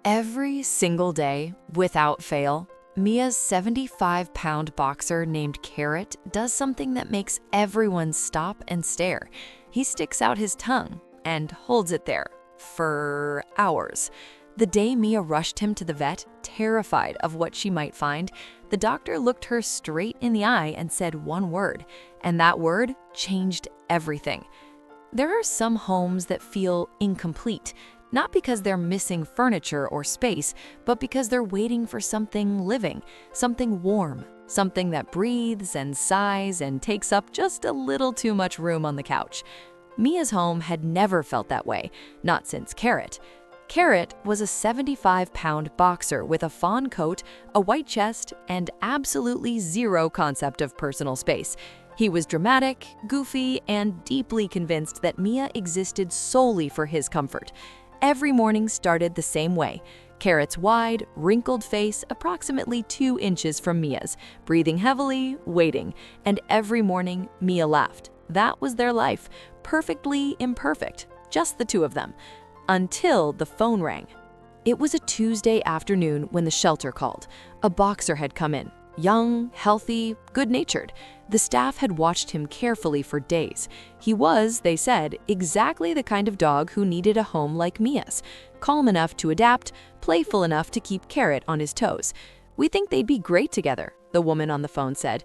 Every single day, without fail, Mia's 75-pound boxer named Carrot does something that makes everyone stop and stare. He sticks out his tongue and holds it there for hours. The day Mia rushed him to the vet, terrified of what she might find, the doctor looked her straight in the eye and said one word, and that word changed everything. There are some homes that feel incomplete, not because they're missing furniture or space, but because they're waiting for something living, something warm, something that breathes and sighs and takes up just a little too much room on the couch. Mia's home had never felt that way, not since Carrot. Carrot was a 75-pound boxer with a fawn coat, a white chest, and absolutely zero concept of personal space. He was dramatic, goofy, and deeply convinced that Mia existed solely for his comfort. Every morning started the same way. Carrot's wide, wrinkled face approximately 2 inches from Mia's, breathing heavily, waiting, and every morning Mia laughed. That was their life, perfectly imperfect, just the two of them. Until the phone rang. It was a Tuesday afternoon when the shelter called. A boxer had come in, young, healthy, good-natured. The staff had watched him carefully for days. He was, they said, exactly the kind of dog who needed a home like Mia's, calm enough to adapt, playful enough to keep Carrot on his toes. "We think they'd be great together," the woman on the phone said.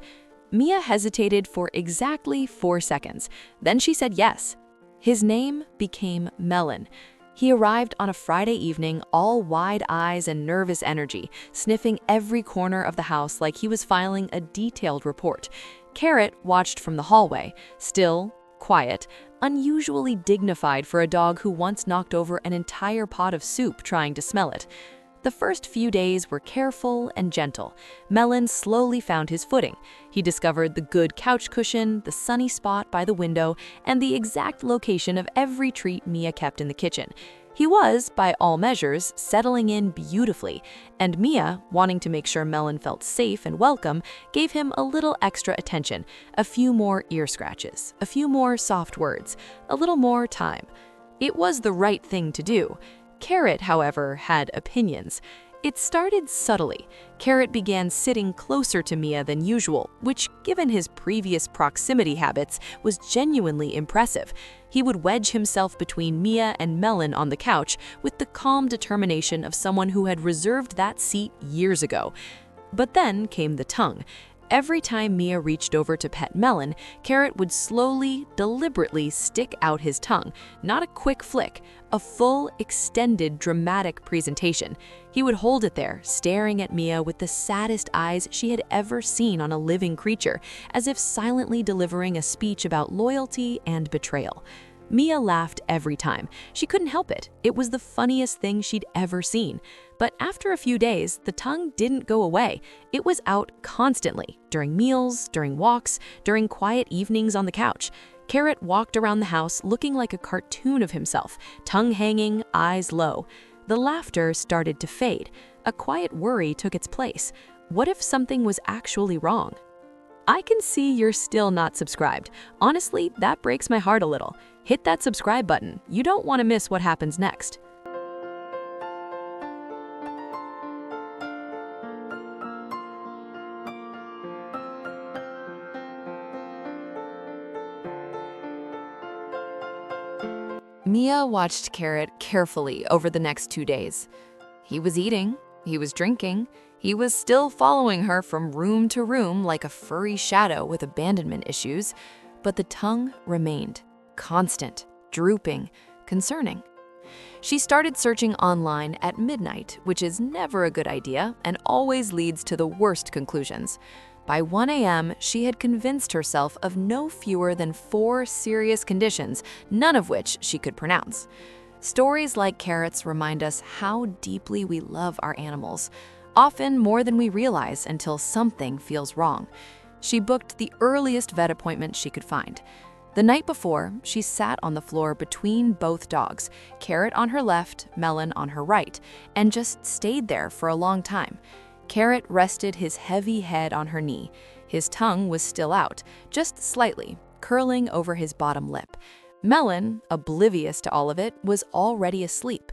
Mia hesitated for exactly 4 seconds. Then she said yes. His name became Melon. He arrived on a Friday evening, all wide eyes and nervous energy, sniffing every corner of the house like he was filing a detailed report. Carrot watched from the hallway, still, quiet, unusually dignified for a dog who once knocked over an entire pot of soup trying to smell it. The first few days were careful and gentle. Melon slowly found his footing. He discovered the good couch cushion, the sunny spot by the window, and the exact location of every treat Mia kept in the kitchen. He was, by all measures, settling in beautifully, and Mia, wanting to make sure Melon felt safe and welcome, gave him a little extra attention, a few more ear scratches, a few more soft words, a little more time. It was the right thing to do. Carrot, however, had opinions. It started subtly. Carrot began sitting closer to Mia than usual, which, given his previous proximity habits, was genuinely impressive. He would wedge himself between Mia and Melon on the couch with the calm determination of someone who had reserved that seat years ago. But then came the tongue. Every time Mia reached over to pet Melon, Carrot would slowly, deliberately stick out his tongue. Not a quick flick, a full, extended, dramatic presentation. He would hold it there, staring at Mia with the saddest eyes she had ever seen on a living creature, as if silently delivering a speech about loyalty and betrayal. Mia laughed every time. She couldn't help it. It was the funniest thing she'd ever seen. But after a few days, the tongue didn't go away. It was out constantly, during meals, during walks, during quiet evenings on the couch. Carrot walked around the house looking like a cartoon of himself, tongue hanging, eyes low. The laughter started to fade. A quiet worry took its place. What if something was actually wrong? I can see you're still not subscribed. Honestly, that breaks my heart a little. Hit that subscribe button. You don't want to miss what happens next. Mia watched Carrot carefully over the next 2 days. He was eating, he was drinking, he was still following her from room to room like a furry shadow with abandonment issues, but the tongue remained, constant, drooping, concerning. She started searching online at midnight, which is never a good idea and always leads to the worst conclusions. By 1 a.m., she had convinced herself of no fewer than 4 serious conditions, none of which she could pronounce. Stories like Carrot's remind us how deeply we love our animals, often more than we realize until something feels wrong. She booked the earliest vet appointment she could find. The night before, she sat on the floor between both dogs, Carrot on her left, Melon on her right, and just stayed there for a long time. Carrot rested his heavy head on her knee. His tongue was still out, just slightly, curling over his bottom lip. Melon, oblivious to all of it, was already asleep.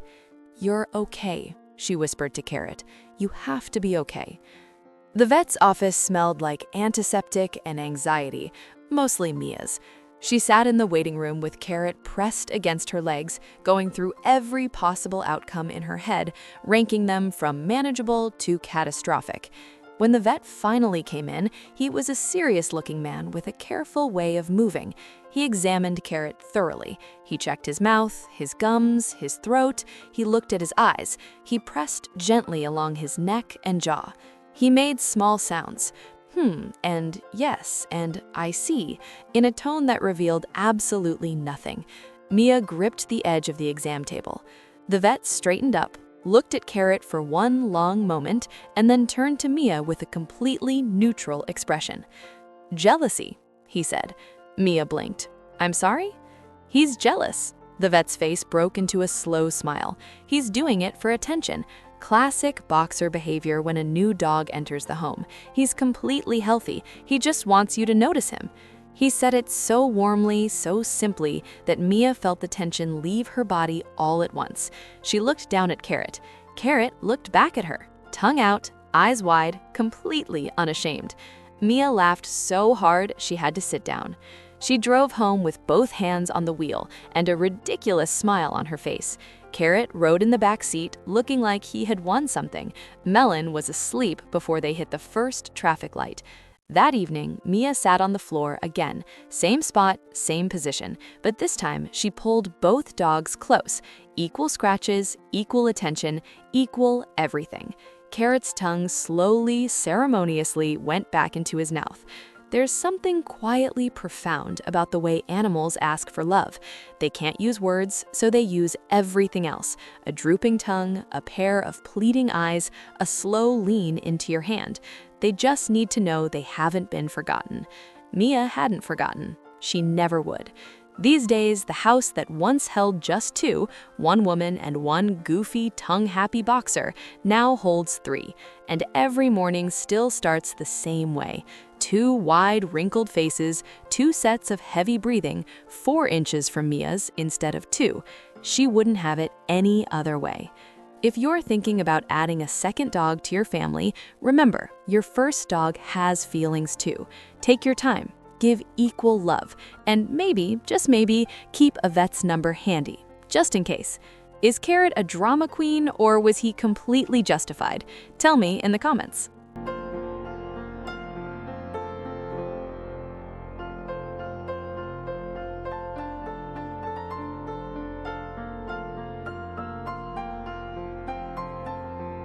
"You're okay," she whispered to Carrot. "You have to be okay." The vet's office smelled like antiseptic and anxiety, mostly Mia's. She sat in the waiting room with Carrot pressed against her legs, going through every possible outcome in her head, ranking them from manageable to catastrophic. When the vet finally came in, he was a serious-looking man with a careful way of moving. He examined Carrot thoroughly. He checked his mouth, his gums, his throat. He looked at his eyes. He pressed gently along his neck and jaw. He made small sounds, and yes, and I see, in a tone that revealed absolutely nothing. Mia gripped the edge of the exam table. The vet straightened up, looked at Carrot for one long moment, and then turned to Mia with a completely neutral expression. "Jealousy," he said. Mia blinked. "I'm sorry?" "He's jealous." The vet's face broke into a slow smile. "He's doing it for attention. Classic boxer behavior when a new dog enters the home. He's completely healthy. He just wants you to notice him." He said it so warmly, so simply, that Mia felt the tension leave her body all at once. She looked down at Carrot. Carrot looked back at her, tongue out, eyes wide, completely unashamed. Mia laughed so hard she had to sit down. She drove home with both hands on the wheel and a ridiculous smile on her face. Carrot rode in the back seat, looking like he had won something. Melon was asleep before they hit the first traffic light. That evening, Mia sat on the floor again, same spot, same position, but this time she pulled both dogs close. Equal scratches, equal attention, equal everything. Carrot's tongue slowly, ceremoniously went back into his mouth. There's something quietly profound about the way animals ask for love. They can't use words, so they use everything else. A drooping tongue, a pair of pleading eyes, a slow lean into your hand. They just need to know they haven't been forgotten. Mia hadn't forgotten. She never would. These days, the house that once held just two, one woman and one goofy, tongue-happy boxer, now holds three. And every morning still starts the same way. Two wide, wrinkled faces, two sets of heavy breathing, 4 inches from Mia's instead of 2. She wouldn't have it any other way. If you're thinking about adding a second dog to your family, remember, your first dog has feelings too. Take your time. Give equal love, and maybe, just maybe, keep a vet's number handy, just in case. Is Carrot a drama queen, or was he completely justified? Tell me in the comments.